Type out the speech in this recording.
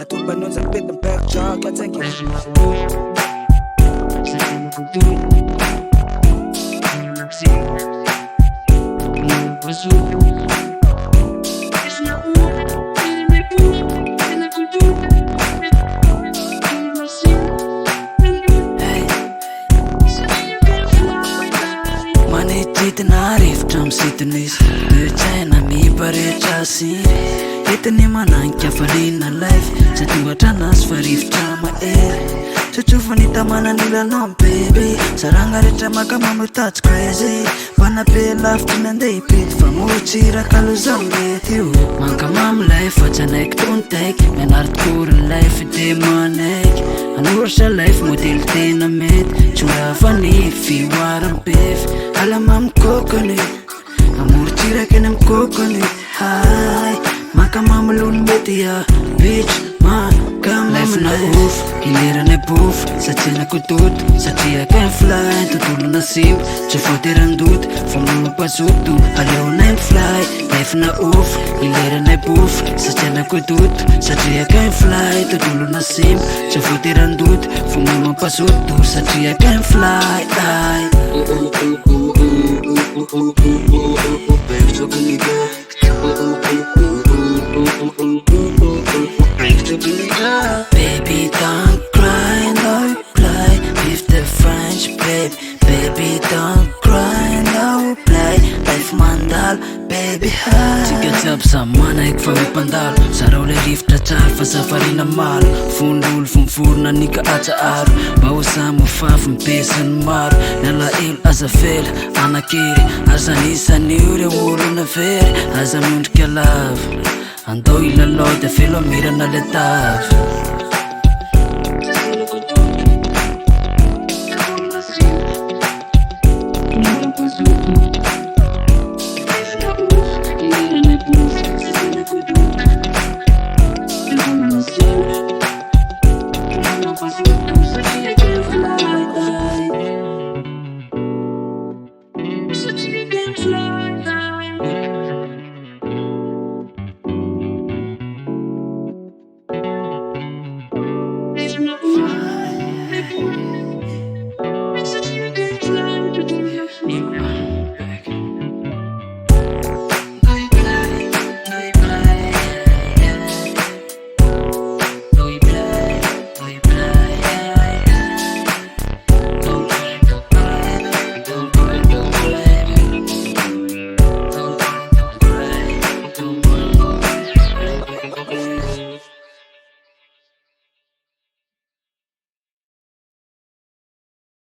tubanonza bit and back chalk. I thank you. Manititana rivotra misitonisy toetsaina miparehetra siry entiny mananka fariana life tsy tongatra anazy fa rivotra mahery tsotsofany tamana nilanao bebe saranga rehetra makamamo touch crazy panabe lavitry nandeha hipety fa motsiraka loza mety io mankamamo life fa tsy anaiky tontaiky mianary tokory life de manaiky anoratra life modely tena mety tsy orafa ny fioaram-befy alamamy kokony amorontsiraky eny amy kokony hay makamamolony mety a bitch makamamo na ofo ilerana bofo satria nakototo satria akany fly tontolo na simba tsy voaterandoto fa mampazoto aleonay fly life na ofo ilerana bofo satria nakototo satria akany fly tontolo na simba tsy voaterandoto fa mampazoto satria akany fly ay Baby, don't cry, no play with the French babe. Baby, don't cry, no play life mandal, baby hi. Tsika jiaby samana eky fa mipandalo sarao le rivotra tsara fa safarina maro fondolo fomforona nika atsaaro mba ho samy fafy mipesany maro niala elo aza vela anakery aza nisan'io re olona very aza miondrika lava andao ilalao de velo mirana le tavy